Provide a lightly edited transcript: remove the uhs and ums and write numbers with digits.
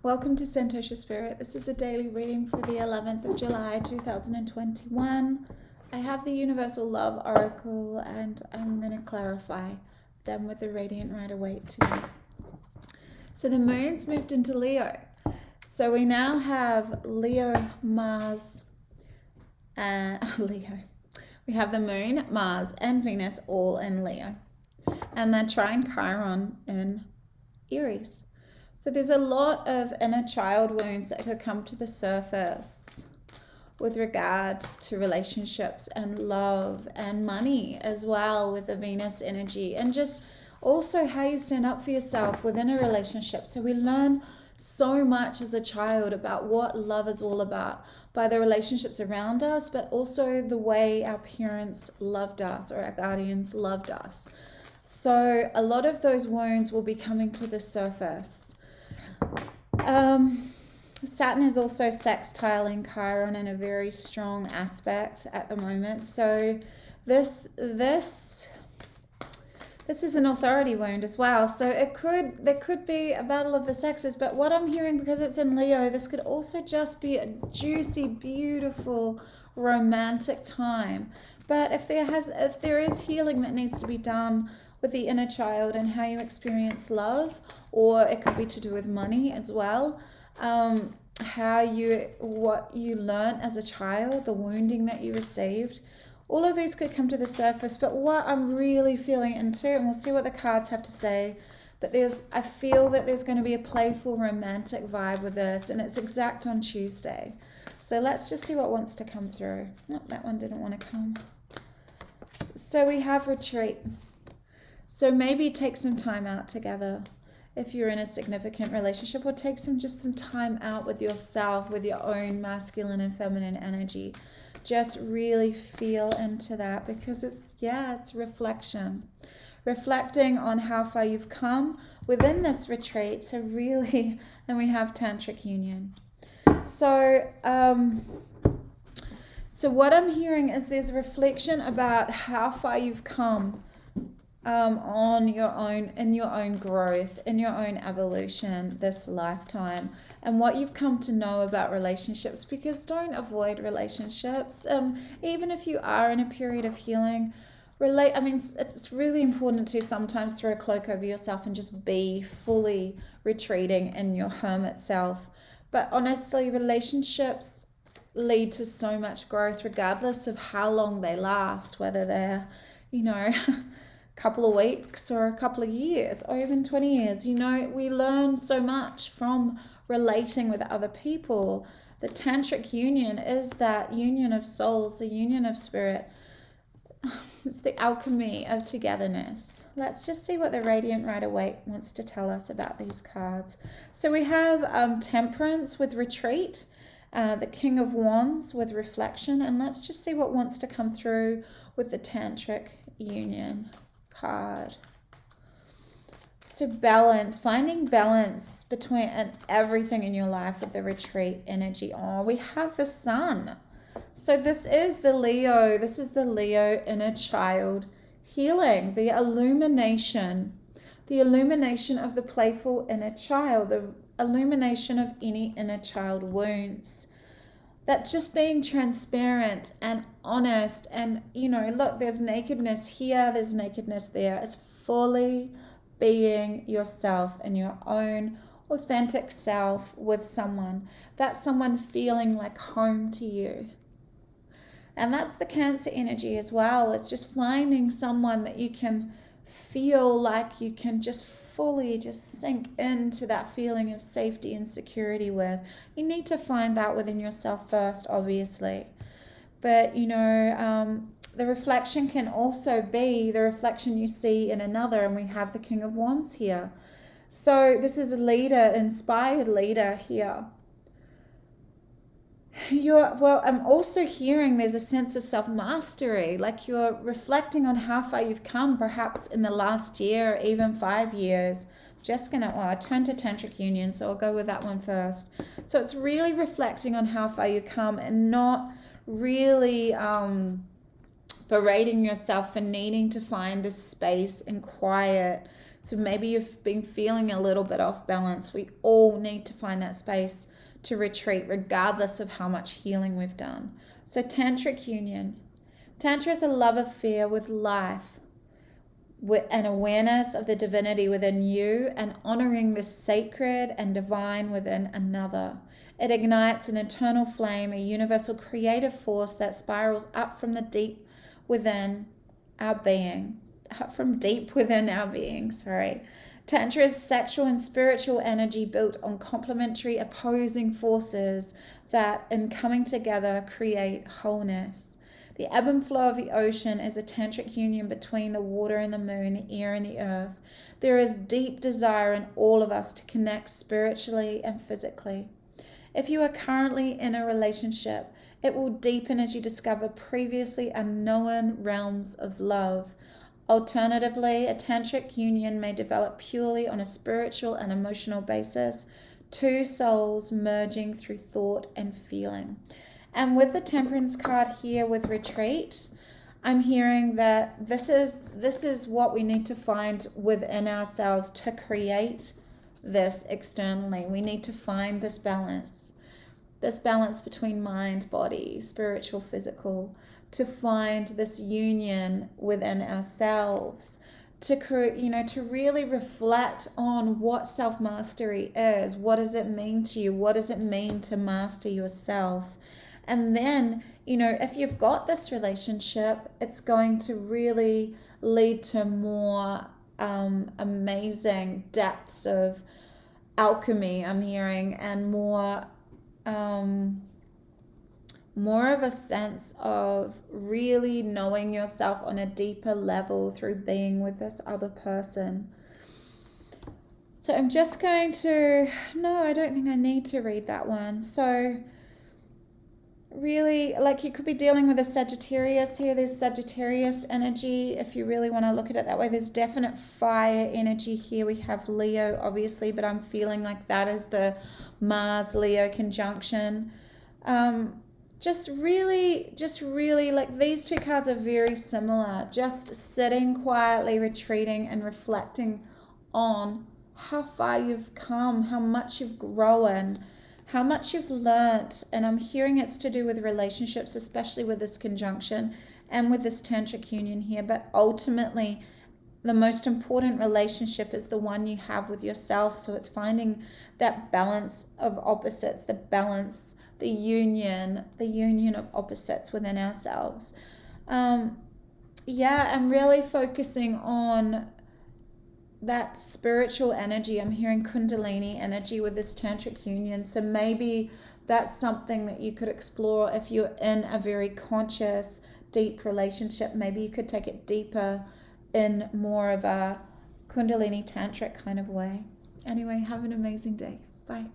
Welcome to Santosha Spirit. This is a daily reading for the 11th of July 2021. I have the Universal Love Oracle and I'm going to clarify them with the Radiant Rider-Waite today. So the moon's moved into Leo. So we now have Leo, Mars, and Leo. We have the moon, Mars, and Venus all in Leo. And they're trine Chiron in Aries. So there's a lot of inner child wounds that could come to the surface with regard to relationships and love and money as well with the Venus energy, and just also how you stand up for yourself within a relationship. So we learn so much as a child about what love is all about by the relationships around us, but also the way our parents loved us or our guardians loved us. So a lot of those wounds will be coming to the surface. Saturn is also sextiling Chiron in a very strong aspect at the moment. So this is an authority wound as well. So there could be a battle of the sexes, but what I'm hearing, because it's in Leo, this could also just be a juicy, beautiful, romantic time. But if there is healing that needs to be done with the inner child and how you experience love, or it could be to do with money as well, what you learned as a child, the wounding that you received, all of these could come to the surface. But what I'm really feeling into, and we'll see what the cards have to say, but I feel that there's going to be a playful romantic vibe with this, and it's exact on Tuesday. So let's just see what wants to come through. No, that one didn't want to come. So we have retreat. So maybe take some time out together if you're in a significant relationship, or take some time out with yourself, with your own masculine and feminine energy. Just really feel into that, because it's reflection. Reflecting on how far you've come within this retreat. So really, and we have tantric union. So what I'm hearing is there's reflection about how far you've come on your own, in your own growth, in your own evolution this lifetime, and what you've come to know about relationships. Because don't avoid relationships, even if you are in a period of healing. It's really important to sometimes throw a cloak over yourself and just be fully retreating in your hermit self. But honestly, relationships lead to so much growth regardless of how long they last, whether they're couple of weeks or a couple of years or even 20 years. We learn so much from relating with other people. The tantric union is that union of souls, the union of spirit. It's the alchemy of togetherness. Let's just see what the Radiant Rider-Waite wants to tell us about these cards. So we have Temperance with retreat, the King of Wands with reflection, and let's just see what wants to come through with the tantric union card. So balance, finding balance between everything in your life with the retreat energy. We have the Sun. So this is the Leo inner child healing, the illumination of the playful inner child, the illumination of any inner child wounds. That's just being transparent and honest, and look, there's nakedness here, there's nakedness there. It's fully being yourself and your own authentic self with someone. That's someone feeling like home to you. And that's the Cancer energy as well. It's just finding someone that you can feel like you can just fully just sink into that feeling of safety and security with. You need to find that within yourself first, obviously. But, the reflection can also be the reflection you see in another, and we have the King of Wands here. So this is a leader, inspired leader here. I'm also hearing there's a sense of self-mastery, like you're reflecting on how far you've come, perhaps in the last year, or even 5 years. I turned to Tantric Union, so I'll go with that one first. So it's really reflecting on how far you come and not really berating yourself for needing to find this space and quiet So maybe you've been feeling a little bit off balance. We all need to find that space to retreat, regardless of how much healing we've done. So tantric union. Tantra is a love affair with life, with an awareness of the divinity within you and honoring the sacred and divine within another. It ignites an eternal flame, a universal creative force that spirals up from the deep within our being. Tantra is sexual and spiritual energy built on complementary opposing forces that, in coming together, create wholeness. The ebb and flow of the ocean is a tantric union between the water and the moon, the air and the earth. There is deep desire in all of us to connect spiritually and physically. If you are currently in a relationship, it will deepen as you discover previously unknown realms of love. Alternatively, a tantric union may develop purely on a spiritual and emotional basis, two souls merging through thought and feeling. And with the Temperance card here with retreat, I'm hearing that this is what we need to find within ourselves to create this externally. We need to find this balance between mind, body, spiritual, physical, to find this union within ourselves, to really reflect on what self-mastery is. What does it mean to you? What does it mean to master yourself? And then, if you've got this relationship, it's going to really lead to more amazing depths of alchemy, I'm hearing, and more of a sense of really knowing yourself on a deeper level through being with this other person. So I'm just going to, no, I don't think I need to read that one. So really, like, you could be dealing with a Sagittarius here. There's Sagittarius energy, if you really want to look at it that way. There's definite fire energy here. We have Leo, obviously, but I'm feeling like that is the Mars-Leo conjunction. Just really, like, these two cards are very similar. Just sitting quietly, retreating, and reflecting on how far you've come, how much you've grown, how much you've learnt. And I'm hearing it's to do with relationships, especially with this conjunction and with this tantric union here. But ultimately, the most important relationship is the one you have with yourself. So it's finding that balance of opposites, the union of opposites within ourselves. And really focusing on that spiritual energy. I'm hearing Kundalini energy with this tantric union. So maybe that's something that you could explore if you're in a very conscious, deep relationship. Maybe you could take it deeper in more of a Kundalini tantric kind of way. Anyway, have an amazing day. Bye.